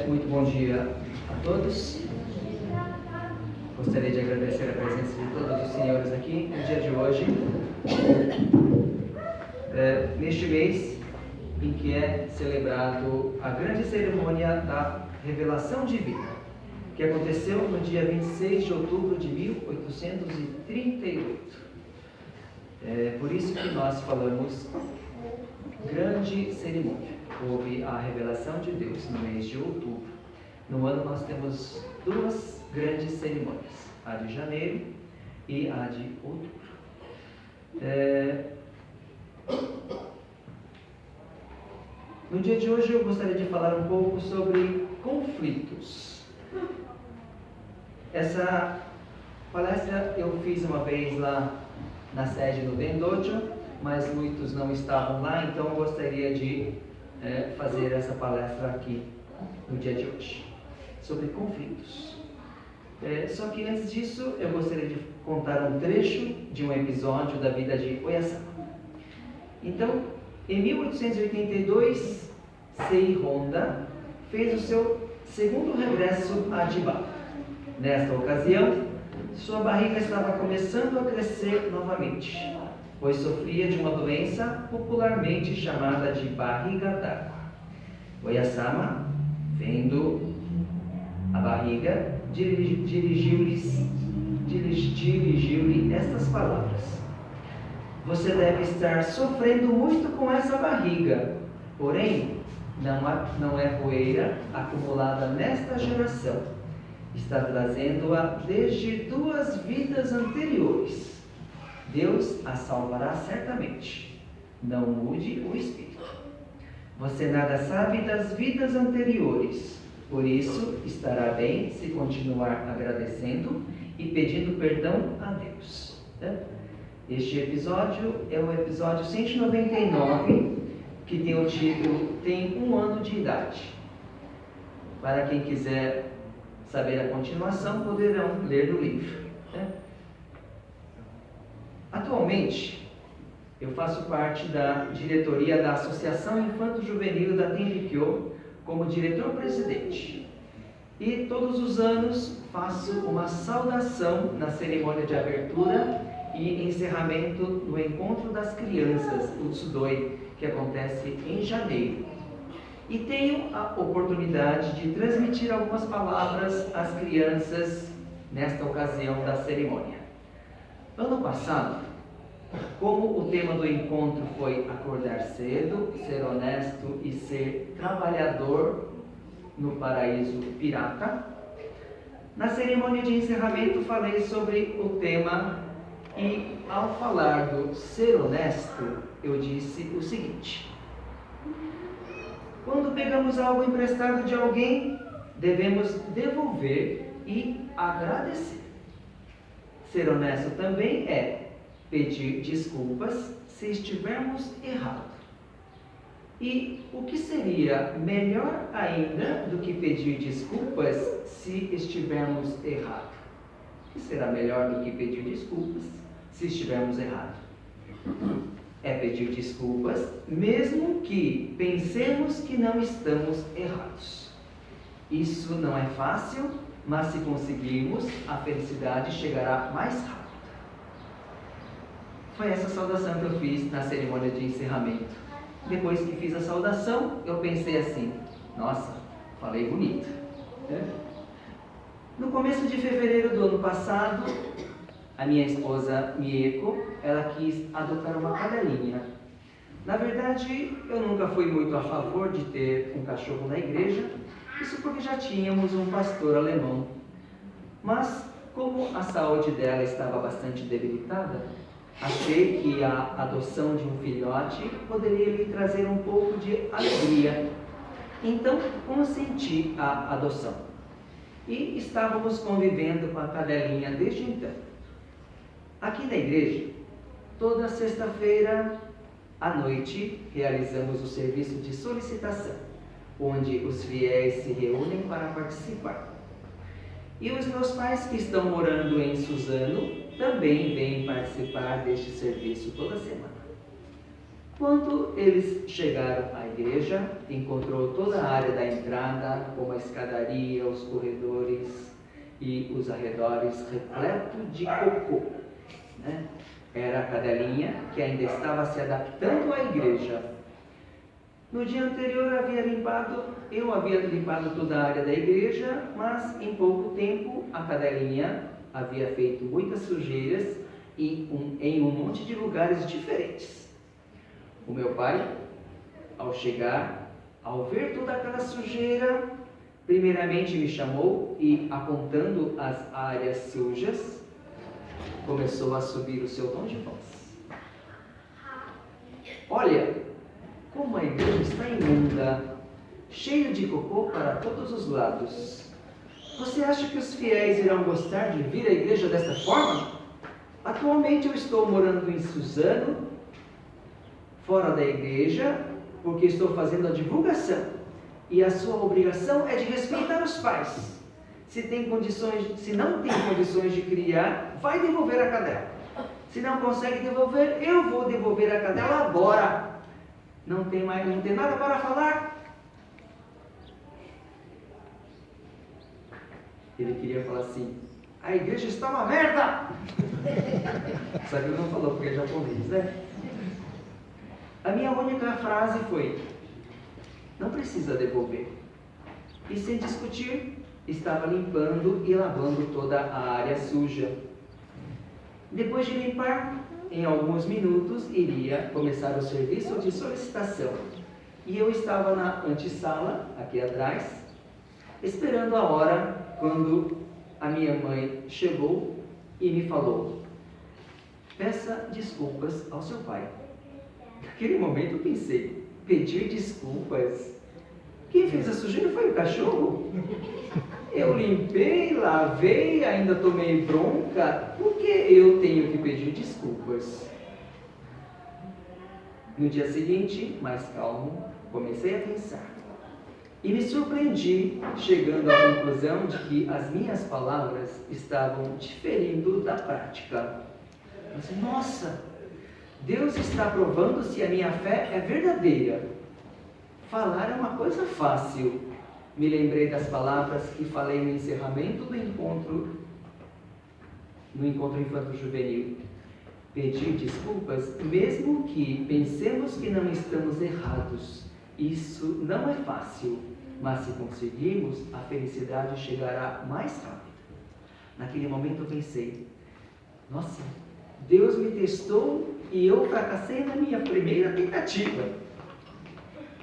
Muito bom dia a todos. Gostaria de agradecer a presença de todos os senhores aqui no dia de hoje, neste mês em que é celebrado a grande cerimônia da revelação divina, que aconteceu no dia 26 de outubro de 1838. Por isso que nós falamos grande cerimônia. Houve a revelação de Deus no mês de outubro. No ano nós temos duas grandes cerimônias, a de janeiro e a de outubro. No dia de hoje eu gostaria de falar um pouco sobre conflitos. Essa palestra eu fiz uma vez lá na sede do Dendojo, mas muitos não estavam lá, então eu gostaria de fazer essa palestra aqui no dia de hoje, sobre conflitos. Só que antes disso, eu gostaria de contar um trecho de um episódio da vida de Oyasama. Então, em 1882, Sei Honda fez o seu segundo regresso a Chiba. Nesta ocasião, sua barriga estava começando a crescer novamente, pois sofria de uma doença popularmente chamada de barriga d'água. Oyasama, vendo a barriga, dirigiu-lhe estas palavras: "Você deve estar sofrendo muito com essa barriga, porém, não é poeira acumulada nesta geração. Está trazendo-a desde 2 vidas anteriores. Deus a salvará certamente. Não mude o espírito. Você nada sabe das vidas anteriores, por isso estará bem se continuar agradecendo e pedindo perdão a Deus." Este episódio é o episódio 199, que tem o título "Tem 1 ano de idade". Para quem quiser saber a continuação, poderão ler no livro. Atualmente, eu faço parte da diretoria da Associação Infanto-Juvenil da Tenrikyo como diretor-presidente. E todos os anos faço uma saudação na cerimônia de abertura e encerramento no Encontro das Crianças, o Tsudoi, que acontece em janeiro. E tenho a oportunidade de transmitir algumas palavras às crianças nesta ocasião da cerimônia. Ano passado, como o tema do encontro foi acordar cedo, ser honesto e ser trabalhador no paraíso pirata, na cerimônia de encerramento falei sobre o tema e, ao falar do ser honesto, eu disse o seguinte: quando pegamos algo emprestado de alguém, devemos devolver e agradecer. Ser honesto também é pedir desculpas se estivermos errados. E o que seria melhor ainda do que pedir desculpas se estivermos errados? O que será melhor do que pedir desculpas se estivermos errados? É pedir desculpas, mesmo que pensemos que não estamos errados. Isso não é fácil, mas se conseguirmos, a felicidade chegará mais rápido. Foi essa saudação que eu fiz na cerimônia de encerramento. Depois que fiz a saudação, eu pensei assim: nossa, falei bonito. No começo de fevereiro do ano passado, a minha esposa Mieko, ela quis adotar uma cadelinha. Na verdade, eu nunca fui muito a favor de ter um cachorro na igreja, isso porque já tínhamos um pastor alemão. Mas, como a saúde dela estava bastante debilitada, achei que a adoção de um filhote poderia lhe trazer um pouco de alegria. Então, consenti a adoção. E estávamos convivendo com a cadelinha desde então. Aqui na igreja, toda sexta-feira à noite, realizamos o serviço de solicitação, onde os fiéis se reúnem para participar. E os meus pais, que estão morando em Suzano, também vêm participar deste serviço toda semana. Quando eles chegaram à igreja, encontrou toda a área da entrada, como a escadaria, os corredores e os arredores repleto de cocô, né? Era a cadelinha que ainda estava se adaptando à igreja. No dia anterior eu havia limpado toda a área da igreja, mas em pouco tempo a cadelinha havia feito muitas sujeiras em um monte de lugares diferentes. O meu pai, ao chegar, ao ver toda aquela sujeira, primeiramente me chamou e, apontando as áreas sujas, começou a subir o seu tom de voz. Olha, como a igreja está imunda, cheia de cocô para todos os lados. Você acha que os fiéis irão gostar de vir à igreja desta forma? Atualmente eu estou morando em Suzano, fora da igreja, porque estou fazendo a divulgação. E a sua obrigação é de respeitar os pais. Se não tem condições de criar, vai devolver a cadela. Se não consegue devolver, eu vou devolver a cadela agora. Não tem nada para falar? Ele queria falar assim: a igreja está uma merda! Só que ele não falou porque é japonês, né? A minha única frase foi: não precisa devolver. E sem discutir, estava limpando e lavando toda a área suja. Depois de limpar, em alguns minutos iria começar o serviço de solicitação. E eu estava na antessala, aqui atrás, esperando a hora quando a minha mãe chegou e me falou: peça desculpas ao seu pai. Naquele momento eu pensei: pedir desculpas? Quem fez a sujeira foi o cachorro. Eu limpei, lavei, ainda tomei bronca. Por que eu tenho que pedir desculpas? No dia seguinte, mais calmo, comecei a pensar. E me surpreendi, chegando à conclusão de que as minhas palavras estavam diferindo da prática. Eu disse: nossa, Deus está provando se a minha fé é verdadeira. Falar é uma coisa fácil. Me lembrei das palavras que falei no encerramento do encontro infanto-juvenil. Pedir desculpas, mesmo que pensemos que não estamos errados. Isso não é fácil, mas se conseguirmos, a felicidade chegará mais rápido. Naquele momento eu pensei: nossa, Deus me testou e eu fracassei na minha primeira tentativa.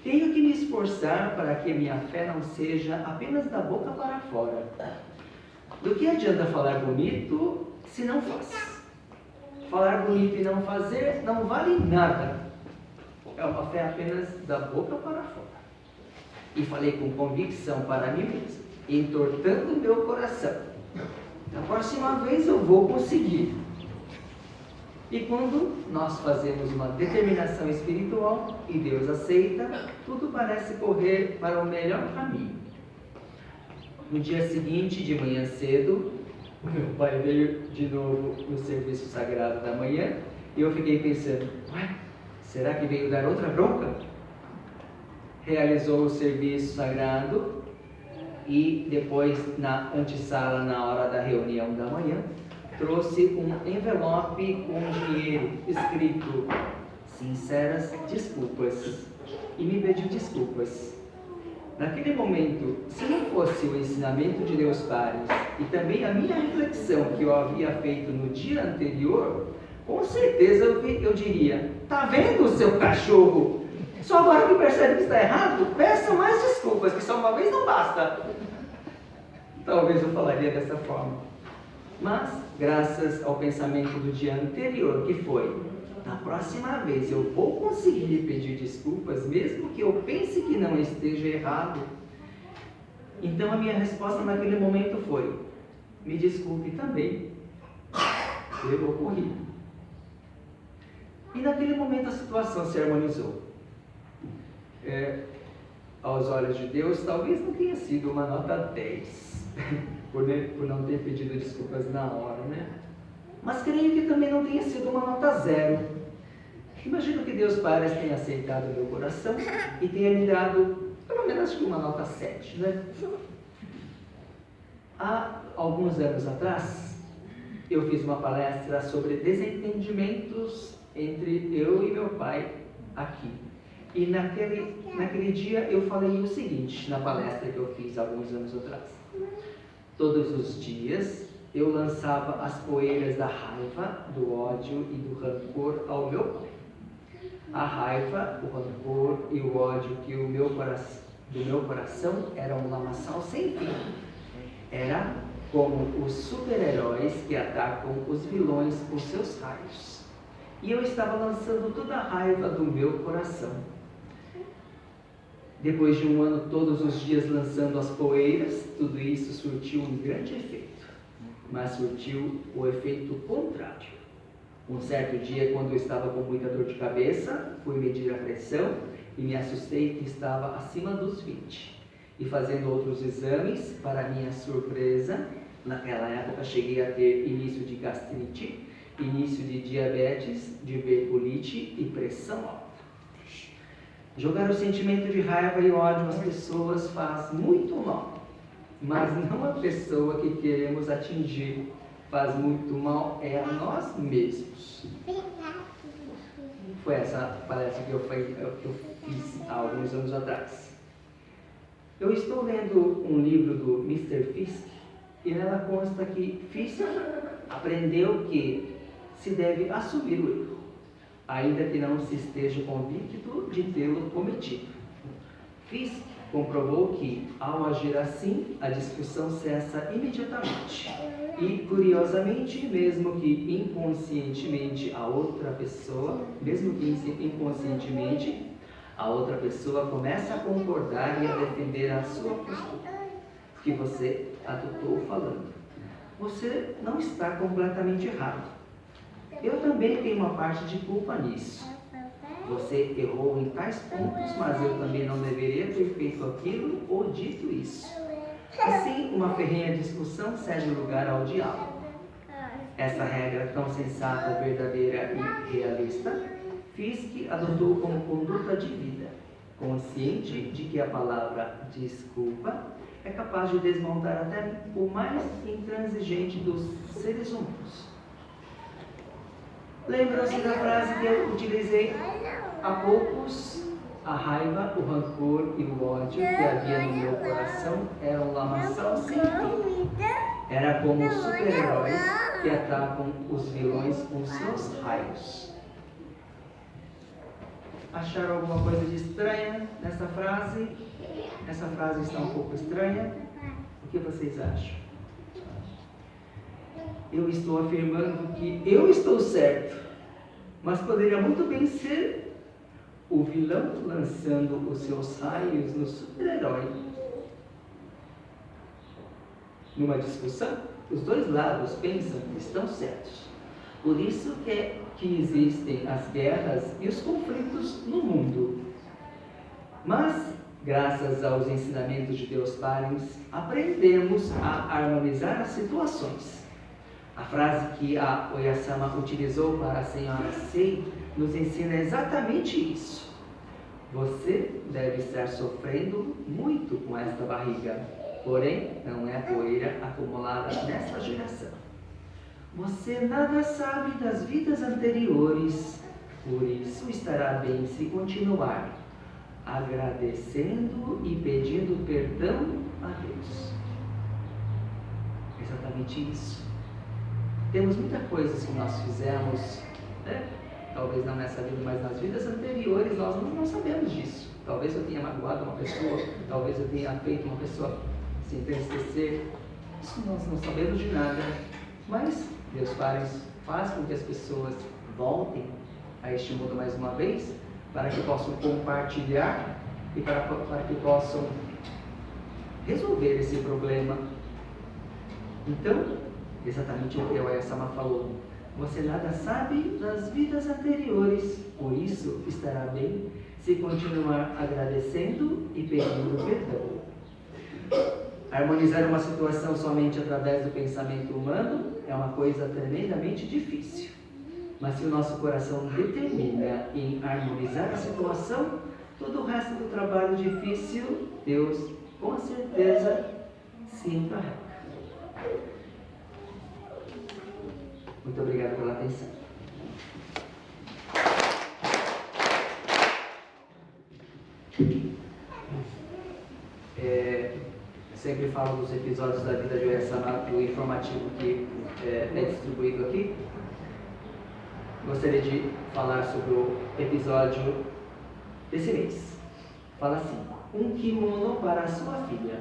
Tenho que me esforçar para que a minha fé não seja apenas da boca para fora. Do que adianta falar bonito se não faz? Falar bonito e não fazer não vale nada. É uma fé apenas da boca para fora. E falei com convicção para mim mesmo, entortando meu coração: da próxima vez eu vou conseguir. E quando nós fazemos uma determinação espiritual e Deus aceita, tudo parece correr para o melhor caminho. No dia seguinte, de manhã cedo, o meu pai veio de novo no serviço sagrado da manhã e eu fiquei pensando: ué, será que veio dar outra bronca? Realizou o serviço sagrado e depois, na antessala, na hora da reunião da manhã, trouxe um envelope com dinheiro escrito sinceras desculpas e me pediu desculpas. Naquele momento, se não fosse o ensinamento de Deus Pai e também a minha reflexão que eu havia feito no dia anterior, com certeza eu diria: tá vendo, seu cachorro? Só agora que percebe que está errado, peça mais desculpas, que só uma vez não basta. Talvez eu falaria dessa forma. Mas, graças ao pensamento do dia anterior, que foi: na próxima vez eu vou conseguir pedir desculpas, mesmo que eu pense que não esteja errado. Então a minha resposta naquele momento foi: me desculpe também, eu ocorri. E naquele momento a situação se harmonizou. Aos olhos de Deus, talvez não tenha sido uma nota 10. Por não ter pedido desculpas na hora, né? Mas creio que também não tenha sido uma nota 0. Imagino que Deus Pai tenha aceitado o meu coração e tenha me dado, pelo menos, uma nota 7, né? Há alguns anos atrás, eu fiz uma palestra sobre desentendimentos entre eu e meu pai aqui. E naquele dia eu falei o seguinte, na palestra que eu fiz alguns anos atrás. Todos os dias eu lançava as poeiras da raiva, do ódio e do rancor ao meu pai. A raiva, o rancor e o ódio que do meu coração era um lamaçal sem fim. Era como os super-heróis que atacam os vilões com seus raios. E eu estava lançando toda a raiva do meu coração. Depois de um ano, todos os dias lançando as poeiras, tudo isso surtiu um grande efeito, mas surtiu o efeito contrário. Um certo dia, quando eu estava com muita dor de cabeça, fui medir a pressão e me assustei que estava acima dos 20. E fazendo outros exames, para minha surpresa, naquela época cheguei a ter início de gastrite, início de diabetes, diverculite e pressão alta. Jogar o sentimento de raiva e ódio às pessoas faz muito mal, mas não a pessoa que queremos atingir. Faz muito mal a nós mesmos. Foi essa palestra que eu fiz há alguns anos atrás. Eu estou lendo um livro do Mr. Fisk e nela consta que Fisk aprendeu que se deve assumir o erro, ainda que não se esteja convicto de tê-lo cometido. Fisk comprovou que, ao agir assim, a discussão cessa imediatamente. E, curiosamente, mesmo que inconscientemente a outra pessoa começa a concordar e a defender a sua postura que você adotou falando. Você não está completamente errado. Eu também tenho uma parte de culpa nisso. Você errou em tais pontos, mas eu também não deveria ter feito aquilo ou dito isso. Assim, uma ferrenha discussão cede lugar ao diálogo. Essa regra tão sensata, verdadeira e realista, Fisk adotou como conduta de vida, consciente de que a palavra desculpa é capaz de desmontar até o mais intransigente dos seres humanos. Lembram-se da frase que eu utilizei há poucos? A raiva, o rancor e o ódio que havia no meu coração eram um lamaçal sem fim. Era como os super-heróis que atacam os vilões com seus raios. Acharam alguma coisa de estranha nessa frase? Essa frase está um pouco estranha? O que vocês acham? Eu estou afirmando que eu estou certo, mas poderia muito bem ser o vilão lançando os seus raios no super-herói. Numa discussão, os dois lados pensam que estão certos. Por isso que existem as guerras e os conflitos no mundo. Mas, graças aos ensinamentos de Deus Pai, aprendemos a harmonizar as situações. A frase que a Oyasama utilizou para a senhora Sei nos ensina exatamente isso. Você deve estar sofrendo muito com esta barriga, porém não é poeira acumulada nesta geração. Você nada sabe das vidas anteriores, por isso estará bem se continuar agradecendo e pedindo perdão a Deus. Exatamente isso. Temos muitas coisas que nós fizemos, né? Talvez não nessa vida, mas nas vidas anteriores nós não sabemos disso. Talvez eu tenha magoado uma pessoa, talvez eu tenha feito uma pessoa se entristecer. Isso nós não sabemos de nada. Mas Deus faz com que as pessoas voltem a este mundo mais uma vez, para que possam compartilhar e para que possam resolver esse problema. Então, exatamente o que a Oyasama falou. Você nada sabe das vidas anteriores, por isso estará bem se continuar agradecendo e pedindo perdão. Harmonizar uma situação somente através do pensamento humano é uma coisa tremendamente difícil. Mas se o nosso coração determina em harmonizar a situação, todo o resto do trabalho difícil, Deus com certeza se encarrega. Muito obrigado pela atenção. Sempre falo dos episódios da vida de Oya-sama, do informativo que é distribuído aqui. Gostaria de falar sobre o episódio desse mês. Fala assim: um kimono para a sua filha.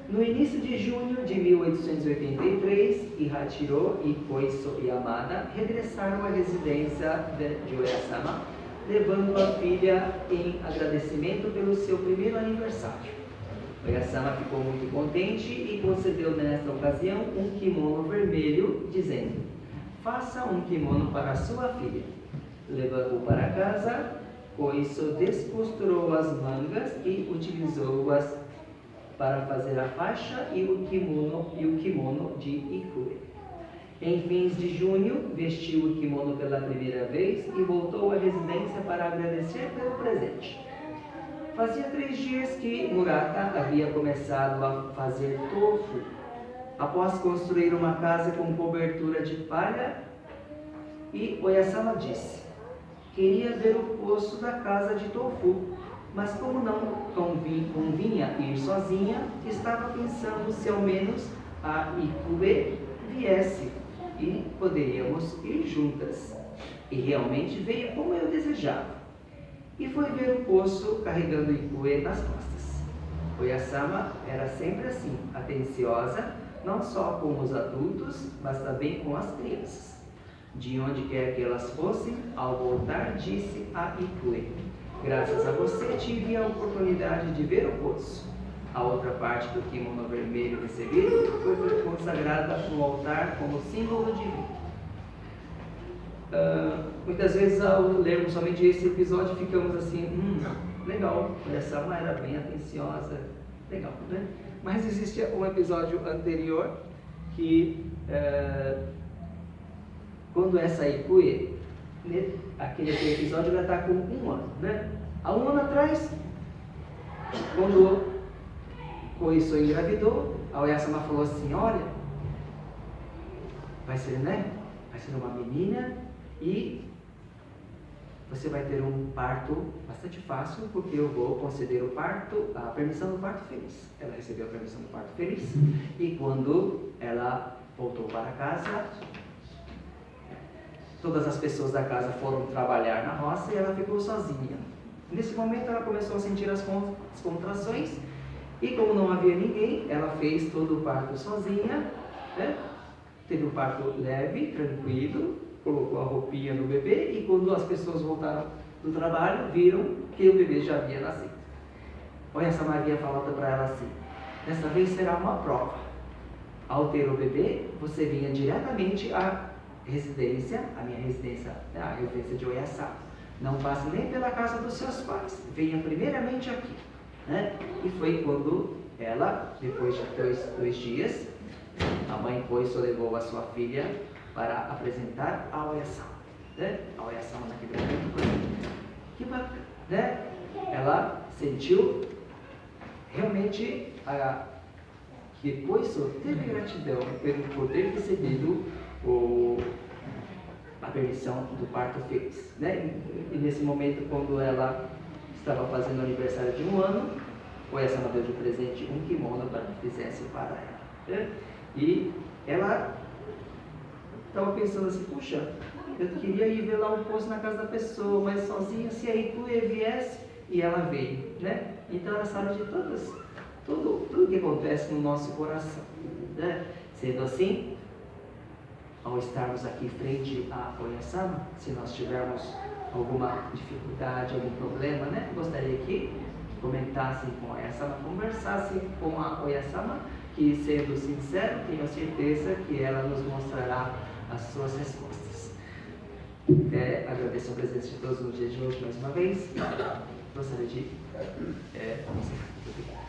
No início de junho de 1883, Ihachiro e Koiso Yamada regressaram à residência de Oya-sama, levando a filha em agradecimento pelo seu primeiro aniversário. Oya-sama ficou muito contente e concedeu nesta ocasião um kimono vermelho, dizendo: faça um kimono para sua filha. Levando-o para casa, Koiso descosturou as mangas e utilizou-as para fazer a faixa e o kimono de Ikue. Em fins de junho, vestiu o kimono pela primeira vez e voltou à residência para agradecer pelo presente. Fazia 3 dias que Murata havia começado a fazer tofu. Após construir uma casa com cobertura de palha, e Oya-sama disse: queria ver o poço da casa de tofu, mas como não convinha ir sozinha, estava pensando se ao menos a Ikue viesse e poderíamos ir juntas. E realmente veio como eu desejava. E foi ver o poço carregando Ikue nas costas. Oya-sama era sempre assim, atenciosa, não só com os adultos, mas também com as crianças. De onde quer que elas fossem, ao voltar disse a Ikue: graças a você tive a oportunidade de ver o poço. A outra parte do kimono vermelho recebido foi consagrada no altar como símbolo divino. Muitas vezes ao lermos somente esse episódio ficamos assim, legal, Oya-sama era bem atenciosa, legal, né? Mas existe um episódio anterior que quando essa Ikue, aquele episódio ela está com 1 ano, né? Há 1 ano atrás, quando Koiso engravidou, a Oya-sama falou assim: olha, vai ser uma menina e você vai ter um parto bastante fácil, porque eu vou conceder a permissão do parto feliz. Ela recebeu a permissão do parto feliz e quando ela voltou para casa, todas as pessoas da casa foram trabalhar na roça e ela ficou sozinha. Nesse momento ela começou a sentir as contrações e como não havia ninguém, ela fez todo o parto sozinha, né? Teve um parto leve, tranquilo, colocou a roupinha no bebê e quando as pessoas voltaram do trabalho, viram que o bebê já havia nascido. Oya-sama havia falado para ela assim: dessa vez será uma prova. Ao ter o bebê, você vinha diretamente à residência, a minha residência, a residência de Oya-sama. Não passe nem pela casa dos seus pais, venha primeiramente aqui, né? E foi quando ela, depois de 2 dias, a mãe Koiso levou a sua filha para apresentar a Oya-sama, né? A Oya-sama naquele momento, que bacana, né? Ela sentiu realmente que Koiso teve gratidão por ter recebido a permissão do parto feliz, né? E nesse momento, quando ela estava fazendo o aniversário de 1 ano, Oya-sama deu de presente um kimono para que fizesse para ela, né? E ela estava pensando assim: puxa, eu queria ir ver lá o poço na casa da pessoa, mas sozinha, se a Ikue viesse, e ela veio, né? Então ela sabe de tudo que acontece no nosso coração, né? Sendo assim, ao estarmos aqui frente a Oya-sama, se nós tivermos alguma dificuldade, algum problema, né? Gostaria que comentassem com a Oya-sama, conversassem com a Oya-sama, que, sendo sincero, tenho certeza que ela nos mostrará as suas respostas. Agradeço a presença de todos nos dias de hoje mais uma vez. Gostaria de encerrar. Muito obrigado.